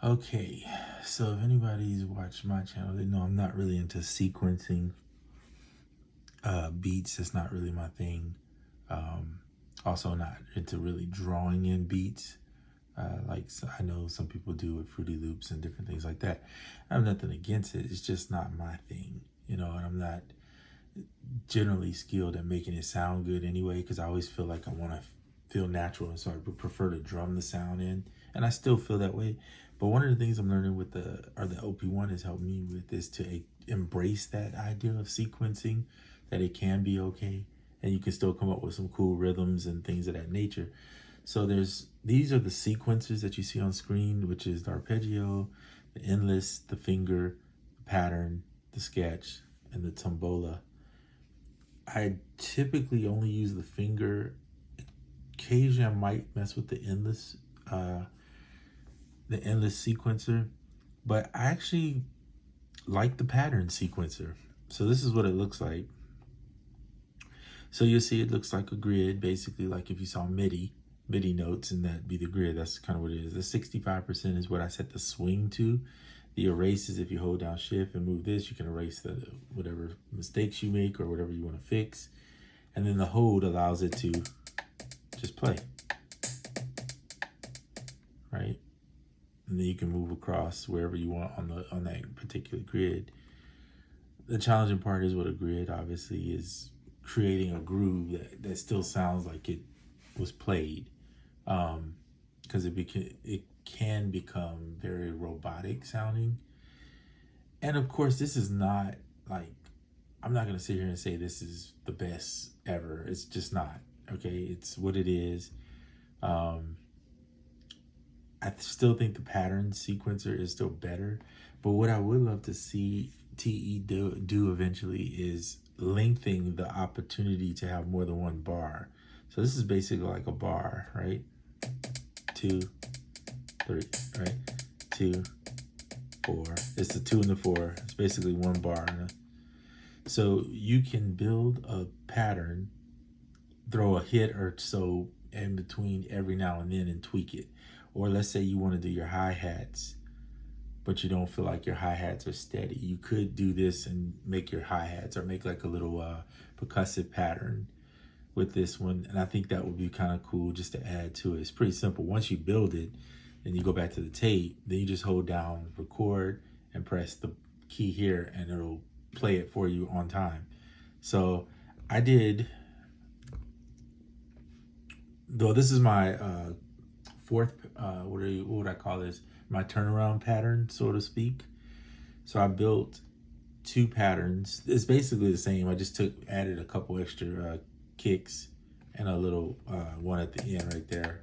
Okay, so if anybody's watched my channel, they know I'm not really into sequencing beats. That's not really my thing. Also not into really drawing in beats. I know some people do with Fruity Loops and different things like that. I have nothing against it. It's just not my thing, and I'm not generally skilled at making it sound good anyway, because I always feel like I want to feel natural, and so I would prefer to drum the sound in, and I still feel that way. But one of the things I'm learning with the OP-1 has helped me with is to embrace that idea of sequencing, that it can be okay, and you can still come up with some cool rhythms and things of that nature. So these are the sequences that you see on screen, which is the arpeggio, the endless, the finger, the pattern, the sketch, and the tombola. I typically only use the finger. Occasionally I might mess with the endless sequencer, but I actually like the pattern sequencer. So this is what it looks like. So you'll see it looks like a grid, basically like if you saw MIDI notes, and that'd be the grid. That's kind of what it is. The 65% is what I set the swing to. The erase is if you hold down shift and move this, you can erase the whatever mistakes you make or whatever you want to fix. And then the hold allows it to just play, right? And then you can move across wherever you want on that particular grid. The challenging part is with a grid, obviously, is creating a groove that still sounds like it was played, because it can become very robotic sounding. And of course, this is not like, I'm not gonna sit here and say this is the best ever. It's just not. Okay, it's what it is. I still think the pattern sequencer is still better, but what I would love to see TE do eventually is lengthening the opportunity to have more than one bar. So this is basically like a bar, right? 2, 3, right? 2, 4. It's the 2 and the 4. It's basically one bar. So you can build a pattern, throw a hit or so in between every now and then and tweak it. Or let's say you want to do your hi-hats, but you don't feel like your hi-hats are steady. You could do this and make your hi-hats, or make like a little percussive pattern with this one. And I think that would be kind of cool just to add to it. It's pretty simple. Once you build it, then you go back to the tape, then you just hold down record and press the key here, and it'll play it for you on time. So I did, though this is my fourth, what would I call this? My turnaround pattern, so to speak. So I built 2 patterns. It's basically the same. I just added a couple extra kicks and a little one at the end right there.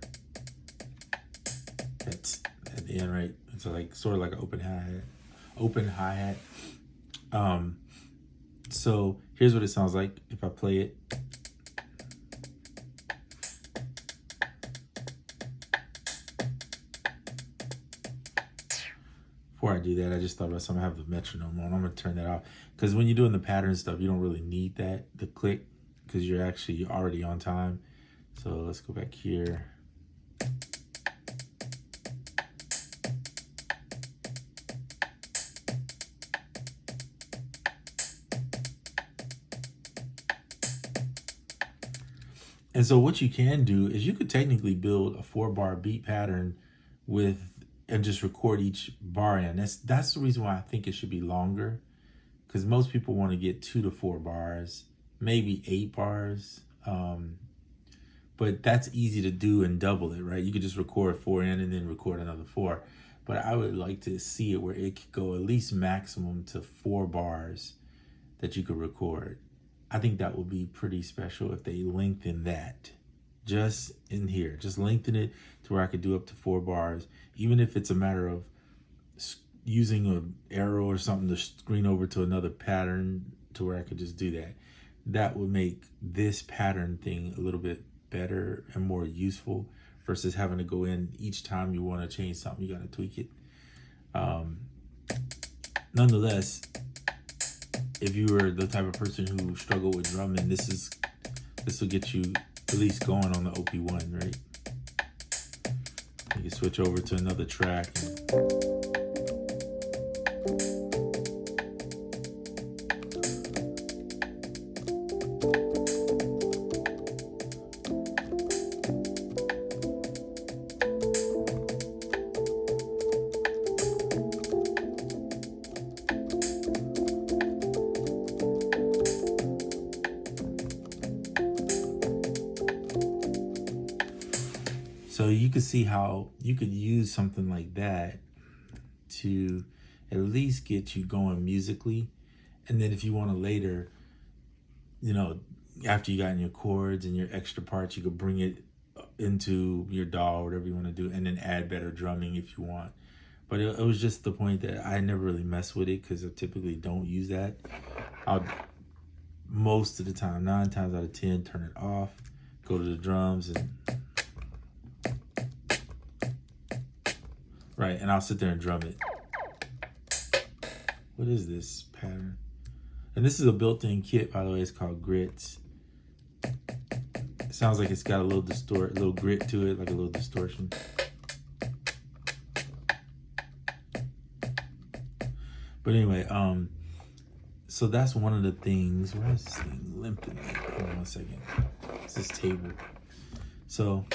That's at the end, right? It's like sort of like an open hi-hat. So here's what it sounds like if I play it. Before I do that, I just thought about something. I have the metronome on. I'm gonna turn that off, because when you're doing the pattern stuff, you don't really need the click, because you're actually already on time. So let's go back here. And so what you can do is you could technically build a 4-bar beat pattern and just record each bar in. That's the reason why I think it should be longer, because most people want to get 2 to 4 bars, maybe 8 bars. But that's easy to do and double it, right? You could just record 4 in and then record another 4. But I would like to see it where it could go at least maximum to 4 bars that you could record. I think that would be pretty special if they lengthen that just in here. Just lengthen it to where I could do up to 4 bars, even if it's a matter of using an arrow or something to screen over to another pattern to where I could just do that. That would make this pattern thing a little bit better and more useful, versus having to go in each time you want to change something, you got to tweak it. Nonetheless, if you were the type of person who struggled with drumming, this will get you at least going on the OP-1, right? You can switch over to another track. So you could see how you could use something like that to at least get you going musically. And then if you want to later, you know, after you got in your chords and your extra parts, you could bring it into your DAW, whatever you want to do, and then add better drumming if you want. But it was just the point that I never really mess with it because I typically don't use that. I'll most of the time, 9 times out of 10, turn it off, go to the drums, and right, and I'll sit there and drum it. What is this pattern? And this is a built-in kit, by the way. It's called Grits. It sounds like it's got a little grit to it, like a little distortion. But anyway, so that's one of the things. Why is this thing limping? Hold on 1 second. It's this table. So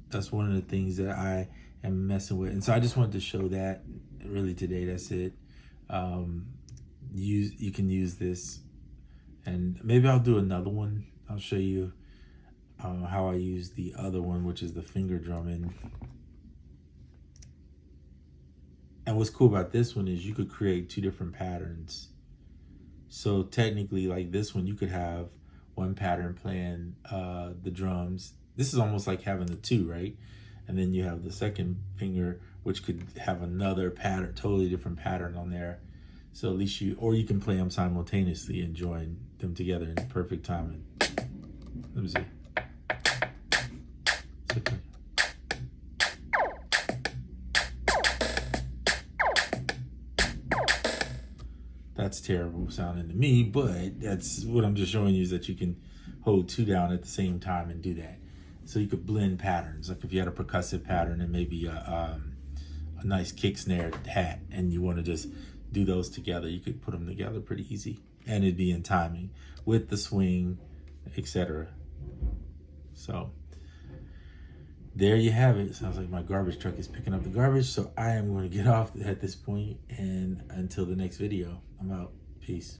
that's one of the things that I am messing with. And so I just wanted to show that really today. That's it. You can use this, and maybe I'll do another one. I'll show you how I use the other one, which is the finger drumming. And what's cool about this one is you could create 2 different patterns. So technically, like this one, you could have one pattern playing the drums. This is almost like having the 2, right? And then you have the second finger, which could have another pattern, totally different pattern on there. So at least or you can play them simultaneously and join them together in perfect timing. Let me see. That's terrible sounding to me, but that's what I'm just showing you, is that you can hold 2 down at the same time and do that. So you could blend patterns. Like if you had a percussive pattern and maybe a nice kick snare hat, and you want to just do those together, you could put them together pretty easy, and it'd be in timing with the swing, etc. So there you have it. Sounds like my garbage truck is picking up the garbage, so I am going to get off at this point, and until the next video, I'm out. Peace.